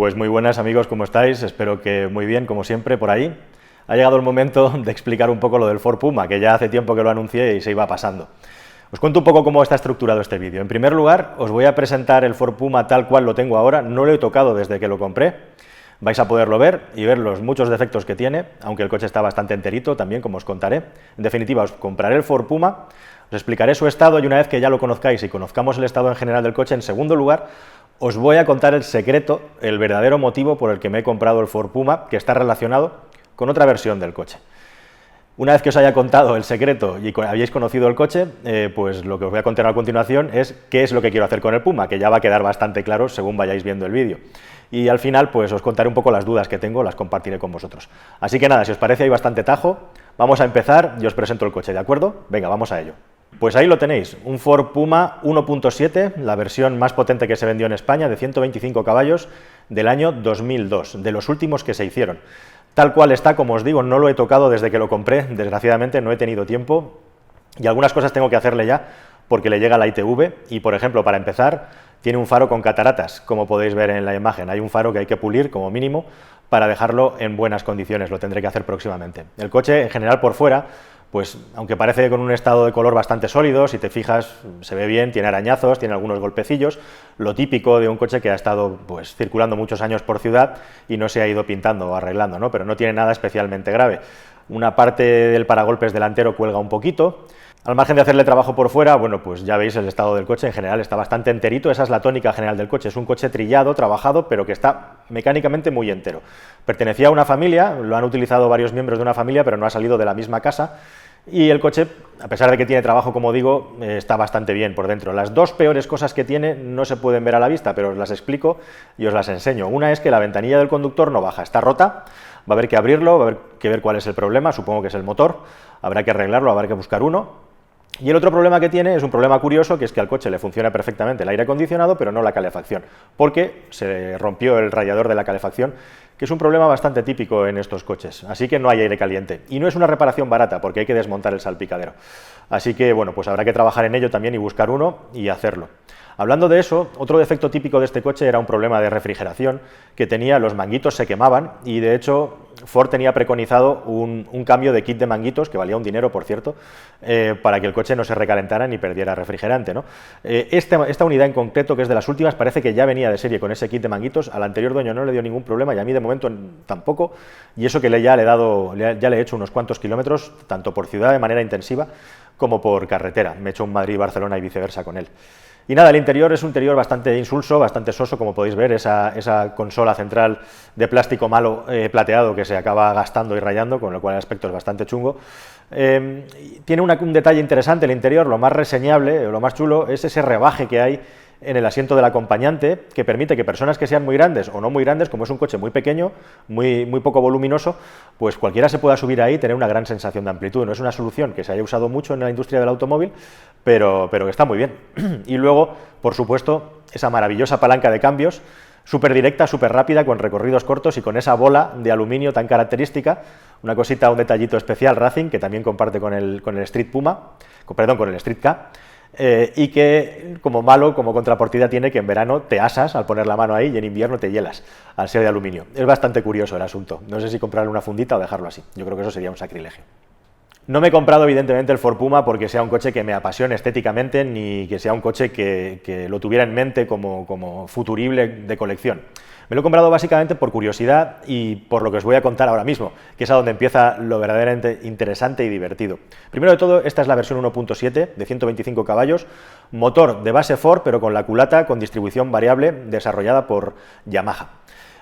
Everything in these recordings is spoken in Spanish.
Pues muy buenas amigos, ¿cómo estáis? Espero que muy bien, como siempre, por ahí. Ha llegado el momento de explicar un poco lo del Ford Puma, que ya hace tiempo que lo anuncié y se iba pasando. Os cuento un poco cómo está estructurado este vídeo. En primer lugar, os voy a presentar el Ford Puma tal cual lo tengo ahora, no lo he tocado desde que lo compré. Vais a poderlo ver y ver los muchos defectos que tiene, aunque el coche está bastante enterito también, como os contaré. En definitiva, os compraré el Ford Puma, os explicaré su estado y una vez que ya lo conozcáis y conozcamos el estado en general del coche, en segundo lugar, os voy a contar el secreto, el verdadero motivo por el que me he comprado el Ford Puma, que está relacionado con otra versión del coche. Una vez que os haya contado el secreto y habéis conocido el coche, pues lo que os voy a contar a continuación es qué es lo que quiero hacer con el Puma, que ya va a quedar bastante claro según vayáis viendo el vídeo. Y al final, pues os contaré un poco las dudas que tengo, las compartiré con vosotros. Así que nada, si os parece hay bastante tajo, vamos a empezar y os presento el coche, ¿de acuerdo? Venga, vamos a ello. Pues ahí lo tenéis, un Ford Puma 1.7, la versión más potente que se vendió en España, de 125 caballos, del año 2002, de los últimos que se hicieron. Tal cual está, como os digo, no lo he tocado desde que lo compré, desgraciadamente no he tenido tiempo, y algunas cosas tengo que hacerle ya, porque le llega la ITV, y por ejemplo, para empezar, tiene un faro con cataratas, como podéis ver en la imagen. Hay un faro que hay que pulir, como mínimo, para dejarlo en buenas condiciones, lo tendré que hacer próximamente. El coche, en general, por fuera, pues aunque parece con un estado de color bastante sólido, si te fijas se ve bien, tiene arañazos, tiene algunos golpecillos, lo típico de un coche que ha estado pues circulando muchos años por ciudad y no se ha ido pintando o arreglando, ¿no? Pero no tiene nada especialmente grave. Una parte del paragolpes delantero cuelga un poquito. Al margen de hacerle trabajo por fuera, bueno, pues ya veis el estado del coche, en general está bastante enterito, esa es la tónica general del coche, es un coche trillado, trabajado, pero que está mecánicamente muy entero. Pertenecía a una familia, lo han utilizado varios miembros de una familia, pero no ha salido de la misma casa, y el coche, a pesar de que tiene trabajo, como digo, está bastante bien por dentro. Las dos peores cosas que tiene no se pueden ver a la vista, pero os las explico y os las enseño. Una es que la ventanilla del conductor no baja, está rota, va a haber que abrirlo, va a haber que ver cuál es el problema, supongo que es el motor, habrá que arreglarlo, habrá que buscar uno. Y el otro problema que tiene es un problema curioso, que es que al coche le funciona perfectamente el aire acondicionado, pero no la calefacción, porque se rompió el radiador de la calefacción, que es un problema bastante típico en estos coches, así que no hay aire caliente. Y no es una reparación barata, porque hay que desmontar el salpicadero. Así que, bueno, pues habrá que trabajar en ello también y buscar uno y hacerlo. Hablando de eso, otro defecto típico de este coche era un problema de refrigeración que tenía, los manguitos se quemaban y de hecho Ford tenía preconizado un cambio de kit de manguitos, que valía un dinero por cierto, para que el coche no se recalentara ni perdiera refrigerante, ¿no? Esta unidad en concreto, que es de las últimas, parece que ya venía de serie con ese kit de manguitos, al anterior dueño no le dio ningún problema y a mí de momento tampoco, y eso que ya le he hecho unos cuantos kilómetros, tanto por ciudad de manera intensiva como por carretera, me he hecho un Madrid-Barcelona y viceversa con él. Y nada, el interior es un interior bastante insulso, bastante soso, como podéis ver, esa consola central de plástico malo plateado que se acaba gastando y rayando, con lo cual el aspecto es bastante chungo. Tiene un detalle interesante el interior, lo más reseñable, lo más chulo, es ese rebaje que hay en el asiento del acompañante, que permite que personas que sean muy grandes o no muy grandes, como es un coche muy pequeño, muy poco voluminoso, pues cualquiera se pueda subir ahí y tener una gran sensación de amplitud. No es una solución que se haya usado mucho en la industria del automóvil, pero que está muy bien. Y luego, por supuesto, esa maravillosa palanca de cambios, súper directa, súper rápida, con recorridos cortos y con esa bola de aluminio tan característica, una cosita, un detallito especial Racing, que también comparte con el Street Puma, perdón, con el Street K, y que como contrapartida tiene que en verano te asas al poner la mano ahí y en invierno te hielas al ser de aluminio. Es bastante curioso el asunto, no sé si comprarle una fundita o dejarlo así, yo creo que eso sería un sacrilegio. No me he comprado evidentemente el Ford Puma porque sea un coche que me apasione estéticamente ni que sea un coche que lo tuviera en mente como futurible de colección. Me lo he comprado básicamente por curiosidad y por lo que os voy a contar ahora mismo, que es a donde empieza lo verdaderamente interesante y divertido. Primero de todo, esta es la versión 1.7 de 125 caballos, motor de base Ford, pero con la culata con distribución variable desarrollada por Yamaha.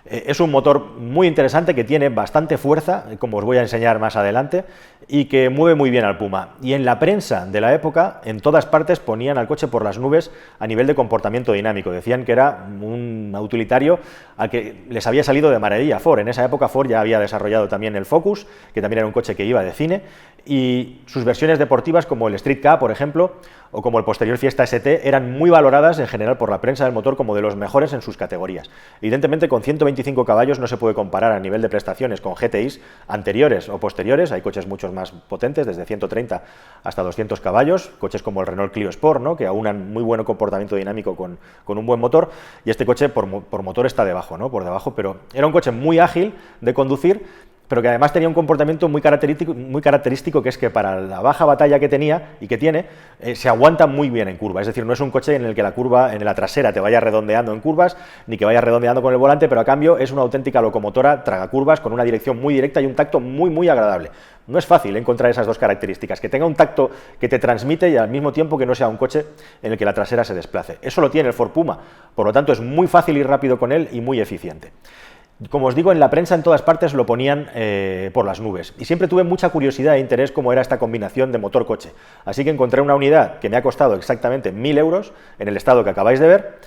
Es un motor muy interesante que tiene bastante fuerza, como os voy a enseñar más adelante, y que mueve muy bien al Puma. Y en la prensa de la época, en todas partes ponían al coche por las nubes a nivel de comportamiento dinámico. Decían que era un utilitario al que les había salido de maravilla Ford. En esa época Ford ya había desarrollado también el Focus, que también era un coche que iba de cine, y sus versiones deportivas como el Street K, por ejemplo, o como el posterior Fiesta ST, eran muy valoradas en general por la prensa del motor como de los mejores en sus categorías. Evidentemente, con 125 caballos no se puede comparar a nivel de prestaciones con GTIs anteriores o posteriores. Hay coches mucho más potentes, desde 130 hasta 200 caballos, coches como el Renault Clio Sport, ¿no?, que aunan muy buen comportamiento dinámico con un buen motor, y este coche por motor está debajo, ¿no?, por debajo, pero era un coche muy ágil de conducir, pero que además tenía un comportamiento muy característico, que es que para la baja batalla que tenía y que tiene, se aguanta muy bien en curva. Es decir, no es un coche en el que la curva en la trasera te vaya redondeando en curvas, ni que vaya redondeando con el volante, pero a cambio es una auténtica locomotora tragacurvas con una dirección muy directa y un tacto muy agradable. No es fácil encontrar esas dos características, que tenga un tacto que te transmite y al mismo tiempo que no sea un coche en el que la trasera se desplace. Eso lo tiene el Ford Puma, por lo tanto es muy fácil ir rápido con él y muy eficiente. Como os digo, en la prensa en todas partes lo ponían por las nubes, y siempre tuve mucha curiosidad e interés cómo era esta combinación de motor-coche, así que encontré una unidad que me ha costado exactamente 1.000 euros en el estado que acabáis de ver,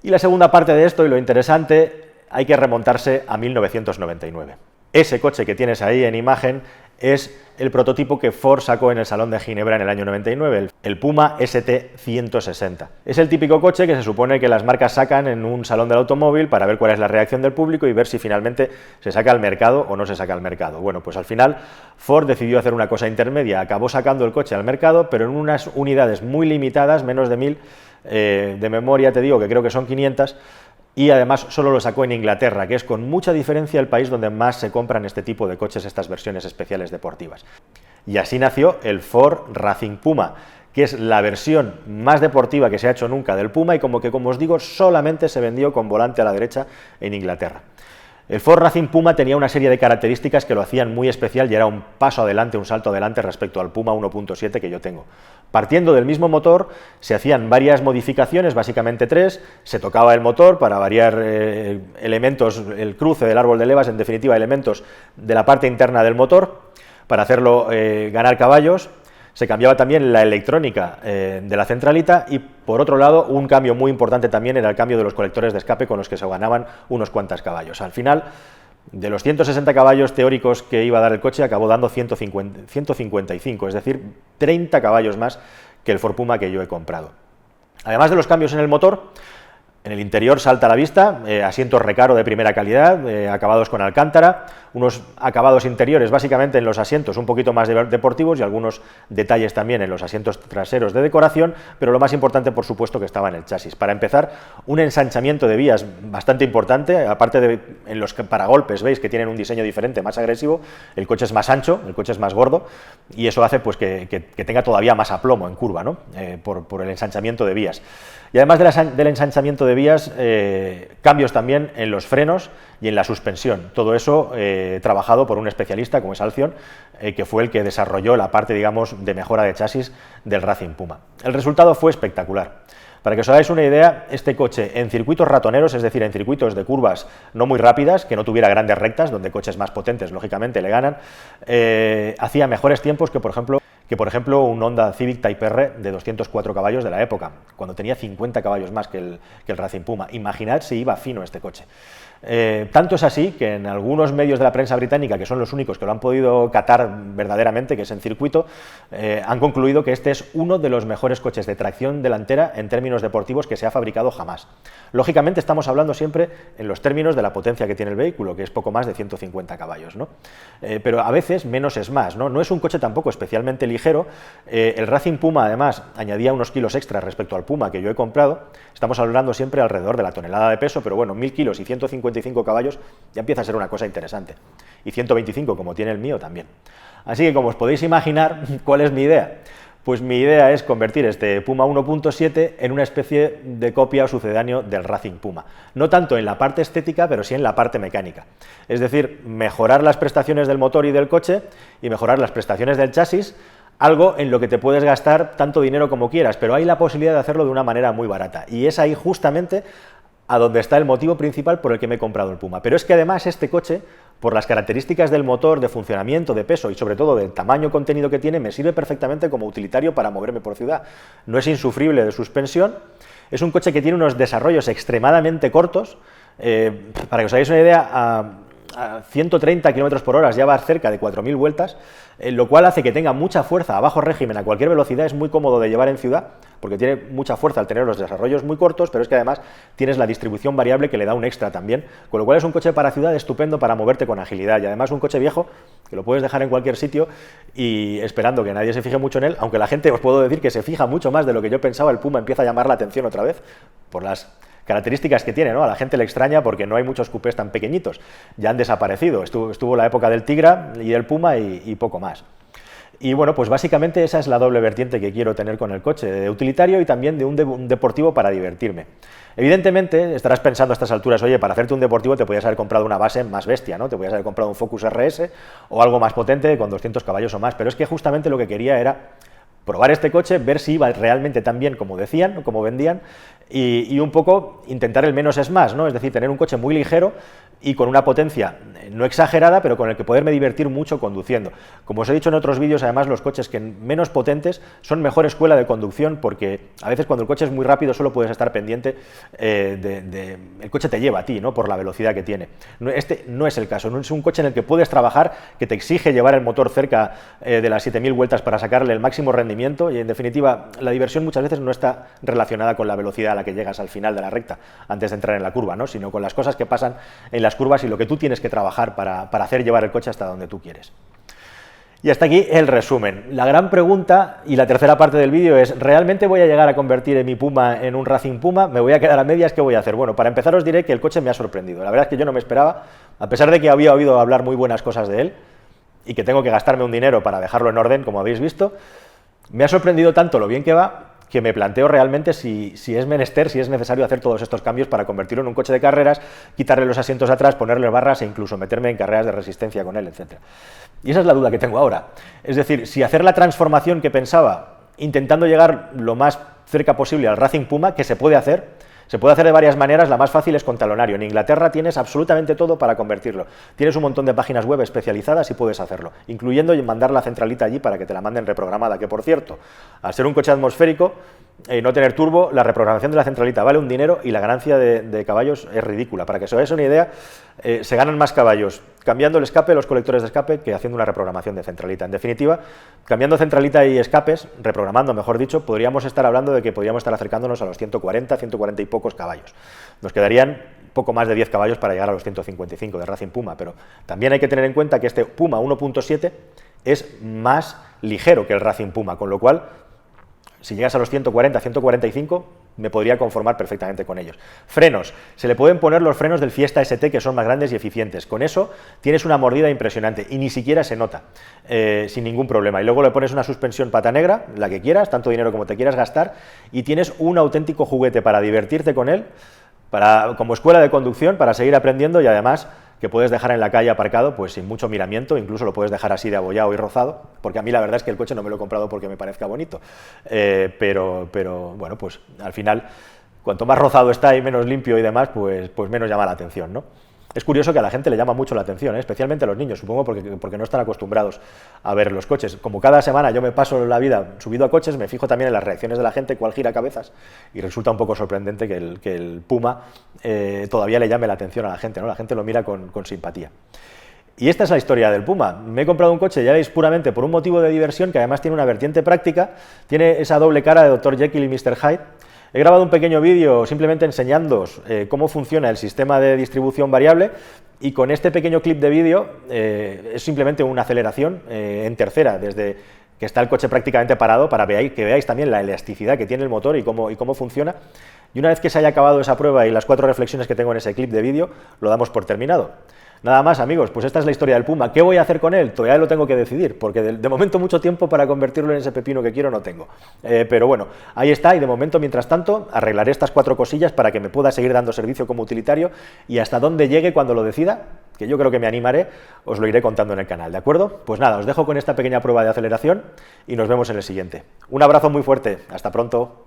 y la segunda parte de esto, y lo interesante, hay que remontarse a 1999. Ese coche que tienes ahí en imagen es el prototipo que Ford sacó en el Salón de Ginebra en el año 99, el Puma ST160. Es el típico coche que se supone que las marcas sacan en un salón del automóvil para ver cuál es la reacción del público y ver si finalmente se saca al mercado o no se saca al mercado. Bueno, pues al final Ford decidió hacer una cosa intermedia, acabó sacando el coche al mercado, pero en unas unidades muy limitadas, menos de 1.000, de memoria te digo que creo que son 500, y además solo lo sacó en Inglaterra, que es con mucha diferencia el país donde más se compran este tipo de coches, estas versiones especiales deportivas. Y así nació el Ford Racing Puma, que es la versión más deportiva que se ha hecho nunca del Puma y como os digo, solamente se vendió con volante a la derecha en Inglaterra. El Ford Racing Puma tenía una serie de características que lo hacían muy especial y era un paso adelante, un salto adelante respecto al Puma 1.7 que yo tengo. Partiendo del mismo motor, se hacían varias modificaciones, básicamente 3, se tocaba el motor para variar elementos, el cruce del árbol de levas, en definitiva elementos de la parte interna del motor, para hacerlo ganar caballos. Se cambiaba también la electrónica de la centralita y, por otro lado, un cambio muy importante también era el cambio de los colectores de escape con los que se ganaban unos cuantos caballos. Al final, de los 160 caballos teóricos que iba a dar el coche, acabó dando 155, es decir, 30 caballos más que el Ford Puma que yo he comprado. Además de los cambios en el motor, en el interior salta a la vista, asientos recaro de primera calidad, acabados con alcántara, unos acabados interiores básicamente en los asientos un poquito más deportivos y algunos detalles también en los asientos traseros de decoración, pero lo más importante, por supuesto, que estaba en el chasis. Para empezar, un ensanchamiento de vías bastante importante, aparte de en los paragolpes, veis que tienen un diseño diferente, más agresivo, el coche es más ancho, el coche es más gordo, y eso hace pues que tenga todavía más aplomo en curva, ¿no? Por el ensanchamiento de vías. Y además del ensanchamiento de vías, cambios también en los frenos y en la suspensión. Todo eso trabajado por un especialista como es Alcyon, que fue el que desarrolló la parte, digamos, de mejora de chasis del Racing Puma. El resultado fue espectacular. Para que os hagáis una idea, este coche en circuitos ratoneros, es decir, en circuitos de curvas no muy rápidas, que no tuviera grandes rectas, donde coches más potentes, lógicamente, le ganan, hacía mejores tiempos que, por ejemplo, un Honda Civic Type R de 204 caballos de la época, cuando tenía 50 caballos más que el Racing Puma. Imaginad si iba fino este coche. Tanto es así que en algunos medios de la prensa británica, que son los únicos que lo han podido catar verdaderamente, que es en circuito, han concluido que este es uno de los mejores coches de tracción delantera en términos deportivos que se ha fabricado jamás. Lógicamente estamos hablando siempre en los términos de la potencia que tiene el vehículo, que es poco más de 150 caballos, ¿no? Pero a veces menos es más, ¿no? No es un coche tampoco especialmente ligero. El Racing Puma además añadía unos kilos extras respecto al Puma que yo he comprado. Estamos hablando siempre alrededor de la tonelada de peso, pero bueno, 1.000 kilos y 155 caballos ya empieza a ser una cosa interesante. Y 125 como tiene el mío también. Así que como os podéis imaginar, ¿cuál es mi idea? Pues mi idea es convertir este Puma 1.7 en una especie de copia o sucedáneo del Racing Puma. No tanto en la parte estética, pero sí en la parte mecánica. Es decir, mejorar las prestaciones del motor y del coche y mejorar las prestaciones del chasis, algo en lo que te puedes gastar tanto dinero como quieras, pero hay la posibilidad de hacerlo de una manera muy barata. Y es ahí justamente a donde está el motivo principal por el que me he comprado el Puma. Pero es que además este coche, por las características del motor, de funcionamiento, de peso y sobre todo del tamaño contenido que tiene, me sirve perfectamente como utilitario para moverme por ciudad. No es insufrible de suspensión, es un coche que tiene unos desarrollos extremadamente cortos. Para que os hagáis una idea, a 130 km por hora, ya va cerca de 4.000 vueltas, lo cual hace que tenga mucha fuerza a bajo régimen a cualquier velocidad. Es muy cómodo de llevar en ciudad, porque tiene mucha fuerza al tener los desarrollos muy cortos, pero es que además tienes la distribución variable que le da un extra también, con lo cual es un coche para ciudad estupendo para moverte con agilidad, y además un coche viejo que lo puedes dejar en cualquier sitio y esperando que nadie se fije mucho en él, aunque la gente, os puedo decir que se fija mucho más de lo que yo pensaba. El Puma empieza a llamar la atención otra vez por las características que tiene, ¿no? A la gente le extraña porque no hay muchos cupés tan pequeñitos, ya han desaparecido, estuvo la época del Tigra y del Puma y poco más. Y bueno, pues básicamente esa es la doble vertiente que quiero tener con el coche, de utilitario y también de un deportivo para divertirme. Evidentemente estarás pensando a estas alturas, oye, para hacerte un deportivo te podías haber comprado una base más bestia, ¿no? Te podías haber comprado un Focus RS o algo más potente con 200 caballos o más, pero es que justamente lo que quería era probar este coche, ver si iba realmente tan bien como decían, como vendían, y un poco intentar el menos es más, ¿no? Es decir, tener un coche muy ligero y con una potencia no exagerada, pero con el que poderme divertir mucho conduciendo. Como os he dicho en otros vídeos, además los coches que menos potentes son mejor escuela de conducción, porque a veces cuando el coche es muy rápido solo puedes estar pendiente el coche te lleva a ti, ¿no? Por la velocidad que tiene. Este no es el caso, no es un coche en el que puedes trabajar, que te exige llevar el motor cerca de las 7.000 vueltas para sacarle el máximo rendimiento, y en definitiva la diversión muchas veces no está relacionada con la velocidad a la que llegas al final de la recta antes de entrar en la curva, ¿no? Sino con las cosas que pasan en las curvas y lo que tú tienes que trabajar para hacer llevar el coche hasta donde tú quieres. Y hasta aquí el resumen. La gran pregunta y la tercera parte del vídeo es, ¿realmente voy a llegar a convertir en mi Puma en un Racing Puma? ¿Me voy a quedar a medias? ¿Qué voy a hacer? Bueno, para empezar os diré que el coche me ha sorprendido. La verdad es que yo no me esperaba, a pesar de que había oído hablar muy buenas cosas de él y que tengo que gastarme un dinero para dejarlo en orden, como habéis visto, me ha sorprendido tanto lo bien que va, que me planteo realmente si es menester, si es necesario hacer todos estos cambios para convertirlo en un coche de carreras, quitarle los asientos atrás, ponerle barras e incluso meterme en carreras de resistencia con él, etc. Y esa es la duda que tengo ahora. Es decir, si hacer la transformación que pensaba, intentando llegar lo más cerca posible al Racing Puma, que se puede hacer de varias maneras. La más fácil es con talonario. En Inglaterra tienes absolutamente todo para convertirlo. Tienes un montón de páginas web especializadas y puedes hacerlo, incluyendo mandar la centralita allí para que te la manden reprogramada, que por cierto, al ser un coche atmosférico, no tener turbo, la reprogramación de la centralita vale un dinero y la ganancia de caballos es ridícula. Para que os hagáis una idea, se ganan más caballos cambiando el escape, los colectores de escape, que haciendo una reprogramación de centralita. En definitiva, cambiando centralita y escapes, reprogramando, mejor dicho, podríamos estar hablando de que podríamos estar acercándonos a los 140, 140 y pocos caballos. Nos quedarían poco más de 10 caballos para llegar a los 155 de Racing Puma, pero también hay que tener en cuenta que este Puma 1.7 es más ligero que el Racing Puma, con lo cual, si llegas a los 140, 145, me podría conformar perfectamente con ellos. Frenos. Se le pueden poner los frenos del Fiesta ST, que son más grandes y eficientes. Con eso tienes una mordida impresionante y ni siquiera se nota, sin ningún problema. Y luego le pones una suspensión pata negra, la que quieras, tanto dinero como te quieras gastar, y tienes un auténtico juguete para divertirte con él, como escuela de conducción, para seguir aprendiendo, y además que puedes dejar en la calle aparcado pues sin mucho miramiento, incluso lo puedes dejar así de abollado y rozado, porque a mí la verdad es que el coche no me lo he comprado porque me parezca bonito, pero bueno, pues al final, cuanto más rozado está y menos limpio y demás, pues menos llama la atención, ¿no? Es curioso que a la gente le llama mucho la atención, especialmente a los niños, supongo porque no están acostumbrados a ver los coches. Como cada semana yo me paso la vida subido a coches, me fijo también en las reacciones de la gente, cuál gira cabezas, y resulta un poco sorprendente que el Puma todavía le llame la atención a la gente, ¿no? La gente lo mira con simpatía. Y esta es la historia del Puma. Me he comprado un coche, ya veis, puramente por un motivo de diversión, que además tiene una vertiente práctica, tiene esa doble cara de Dr. Jekyll y Mr. Hyde. He grabado un pequeño vídeo simplemente enseñándoos cómo funciona el sistema de distribución variable, y con este pequeño clip de vídeo es simplemente una aceleración en tercera, desde que está el coche prácticamente parado, para que veáis también la elasticidad que tiene el motor y cómo funciona. Y una vez que se haya acabado esa prueba y las 4 reflexiones que tengo en ese clip de vídeo, lo damos por terminado. Nada más, amigos, pues esta es la historia del Puma. ¿Qué voy a hacer con él? Todavía lo tengo que decidir, porque de momento mucho tiempo para convertirlo en ese pepino que quiero no tengo. Pero bueno, ahí está, y de momento, mientras tanto, arreglaré estas 4 cosillas para que me pueda seguir dando servicio como utilitario, y hasta donde llegue cuando lo decida, que yo creo que me animaré, os lo iré contando en el canal, ¿de acuerdo? Pues nada, os dejo con esta pequeña prueba de aceleración y nos vemos en el siguiente. Un abrazo muy fuerte, hasta pronto.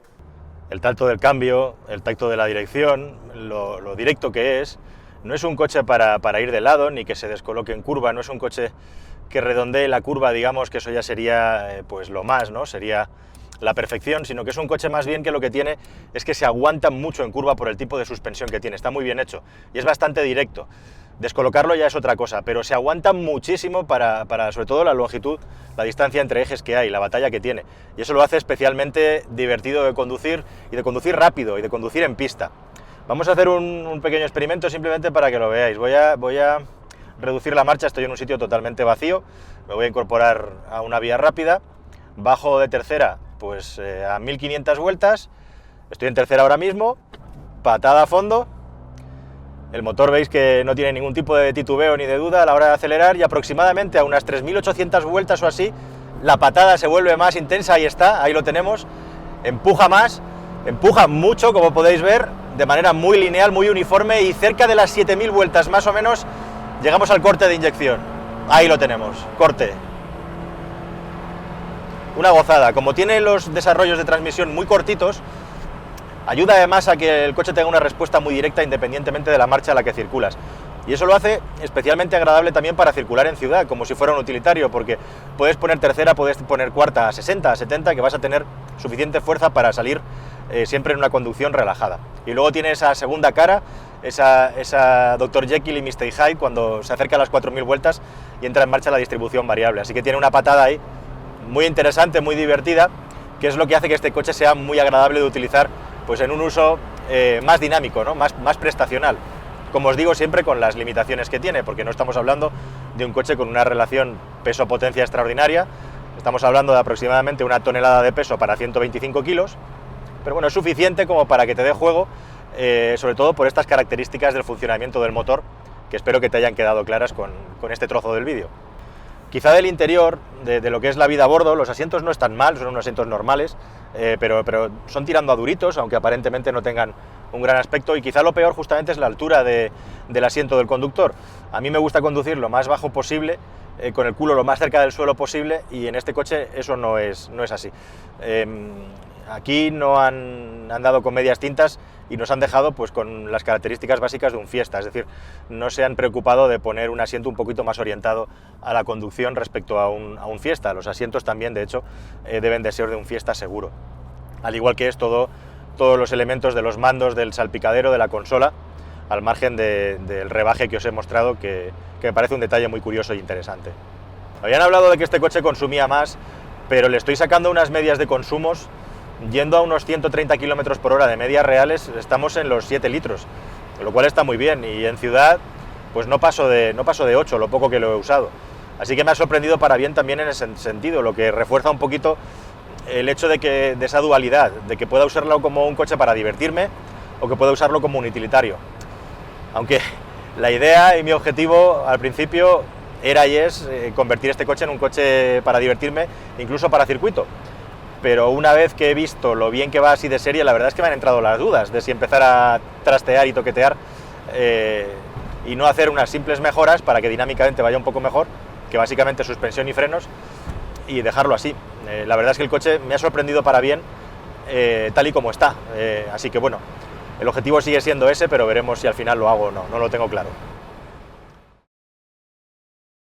El tacto del cambio, el tacto de la dirección, lo directo que es. No es un coche para ir de lado, ni que se descoloque en curva, no es un coche que redondee la curva, digamos, que eso ya sería pues lo más, ¿no? Sería la perfección, sino que es un coche más bien que lo que tiene es que se aguanta mucho en curva por el tipo de suspensión que tiene, está muy bien hecho y es bastante directo. Descolocarlo ya es otra cosa, pero se aguanta muchísimo para sobre todo la longitud, la distancia entre ejes que hay, la batalla que tiene. Y eso lo hace especialmente divertido de conducir, y de conducir rápido, y de conducir en pista. Vamos a hacer un pequeño experimento simplemente para que lo veáis. Voy a reducir la marcha, estoy en un sitio totalmente vacío, me voy a incorporar a una vía rápida, bajo de tercera pues a 1500 vueltas, estoy en tercera ahora mismo, patada a fondo. El motor veis que no tiene ningún tipo de titubeo ni de duda a la hora de acelerar, y aproximadamente a unas 3800 vueltas o así, la patada se vuelve más intensa, ahí está, ahí lo tenemos, empuja más, empuja mucho, como podéis ver, de manera muy lineal, muy uniforme, y cerca de las 7000 vueltas más o menos llegamos al corte de inyección. Ahí lo tenemos, corte. Una gozada. Como tiene los desarrollos de transmisión muy cortitos, ayuda además a que el coche tenga una respuesta muy directa independientemente de la marcha a la que circulas. Y eso lo hace especialmente agradable también para circular en ciudad, como si fuera un utilitario, porque puedes poner tercera, puedes poner cuarta a 60, a 70, que vas a tener suficiente fuerza para salir siempre en una conducción relajada. Y luego tiene esa segunda cara, esa Dr. Jekyll y Mr. Hyde, cuando se acerca a las 4000 vueltas y entra en marcha la distribución variable. Así que tiene una patada ahí muy interesante, muy divertida, que es lo que hace que este coche sea muy agradable de utilizar pues en un uso más dinámico, ¿no? más prestacional. Como os digo, siempre con las limitaciones que tiene, porque no estamos hablando de un coche con una relación peso-potencia extraordinaria, estamos hablando de aproximadamente 1 tonelada de peso para 125 kilos, pero bueno, es suficiente como para que te dé juego, sobre todo por estas características del funcionamiento del motor, que espero que te hayan quedado claras con este trozo del vídeo. Quizá del interior, de lo que es la vida a bordo, los asientos no están mal, son unos asientos normales, pero son tirando a duritos, aunque aparentemente no tengan un gran aspecto, y quizá lo peor justamente es la altura del asiento del conductor. A mí me gusta conducir lo más bajo posible, con el culo lo más cerca del suelo posible, y en este coche eso no es así. Aquí no han dado con medias tintas y nos han dejado pues con las características básicas de un Fiesta, es decir, no se han preocupado de poner un asiento un poquito más orientado a la conducción respecto a un Fiesta. Los asientos también, de hecho, deben de ser de un Fiesta seguro. Al igual que es todos los elementos de los mandos, del salpicadero, de la consola, al margen del rebaje que os he mostrado, que me parece un detalle muy curioso e interesante. Habían hablado de que este coche consumía más, pero le estoy sacando unas medias de consumos. Yendo a unos 130 km por hora de medias reales, estamos en los 7 litros, lo cual está muy bien, y en ciudad pues no paso de 8, lo poco que lo he usado. Así que me ha sorprendido para bien también en ese sentido, lo que refuerza un poquito el hecho de esa dualidad, de que pueda usarlo como un coche para divertirme o que pueda usarlo como un utilitario. Aunque la idea y mi objetivo al principio era y es convertir este coche en un coche para divertirme, incluso para circuito. Pero una vez que he visto lo bien que va así de serie, la verdad es que me han entrado las dudas de si empezar a trastear y toquetear y no hacer unas simples mejoras para que dinámicamente vaya un poco mejor, que básicamente suspensión y frenos, y dejarlo así. La verdad es que el coche me ha sorprendido para bien, tal y como está. Así que bueno, el objetivo sigue siendo ese, pero veremos si al final lo hago o no, no lo tengo claro.